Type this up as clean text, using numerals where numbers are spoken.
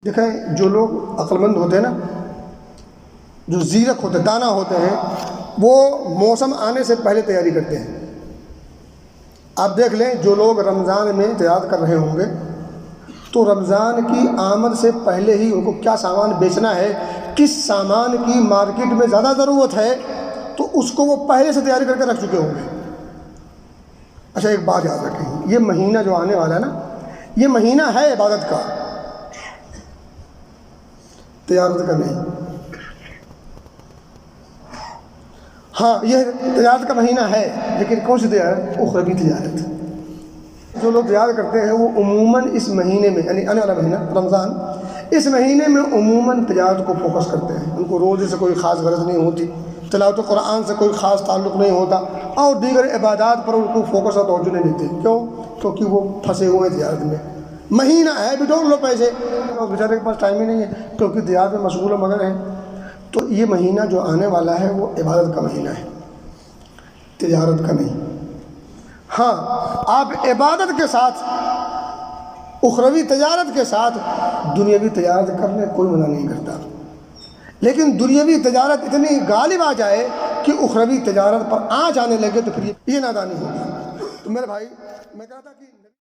دیکھیں جو لوگ عقل مند ہوتے ہیں نا، جو زیرک ہوتے دانا ہوتے ہیں، وہ موسم آنے سے پہلے تیاری کرتے ہیں۔ آپ دیکھ لیں جو لوگ رمضان میں تجارت کر رہے ہوں گے تو رمضان کی آمد سے پہلے ہی ان کو کیا سامان بیچنا ہے، کس سامان کی مارکیٹ میں زیادہ ضرورت ہے، تو اس کو وہ پہلے سے تیاری کر کے رکھ چکے ہوں گے۔ اچھا ایک بات یاد رکھیں، یہ مہینہ جو آنے والا ہے نا، یہ مہینہ ہے عبادت کا، تجارت کا نہیں۔ ہاں یہ تجارت کا مہینہ ہے، لیکن کون سی تجارت؟ اخروی تجارت۔ جو لوگ تجارت کرتے ہیں وہ عموماً اس مہینے میں، یعنی آنے والا مہینہ رمضان، اس مہینے میں عموماً تجارت کو فوکس کرتے ہیں۔ ان کو روزے سے کوئی خاص غرض نہیں ہوتی، تلاوت قرآن سے کوئی خاص تعلق نہیں ہوتا، اور دیگر عبادات پر ان کو فوکس اور توجہ نہیں دیتے۔ کیوں؟ کیونکہ وہ پھنسے ہوئے ہیں تجارت میں۔ مہینہ ہے بھی ڈھونڈ لو پیسے، اور بیچارے کے پاس ٹائم ہی نہیں ہے کیونکہ تجارت میں مشغول و مگن ہے۔ تو یہ مہینہ جو آنے والا ہے وہ عبادت کا مہینہ ہے، تجارت کا نہیں۔ ہاں آپ عبادت کے ساتھ، اخروی تجارت کے ساتھ دنیاوی تجارت کرنے کوئی منع نہیں کرتا، لیکن دنیاوی تجارت اتنی غالب آ جائے کہ اخروی تجارت پر آنچ آنے لگے تو پھر یہ نادانی ہوگی۔ تو میرے بھائی میں کہتا کہ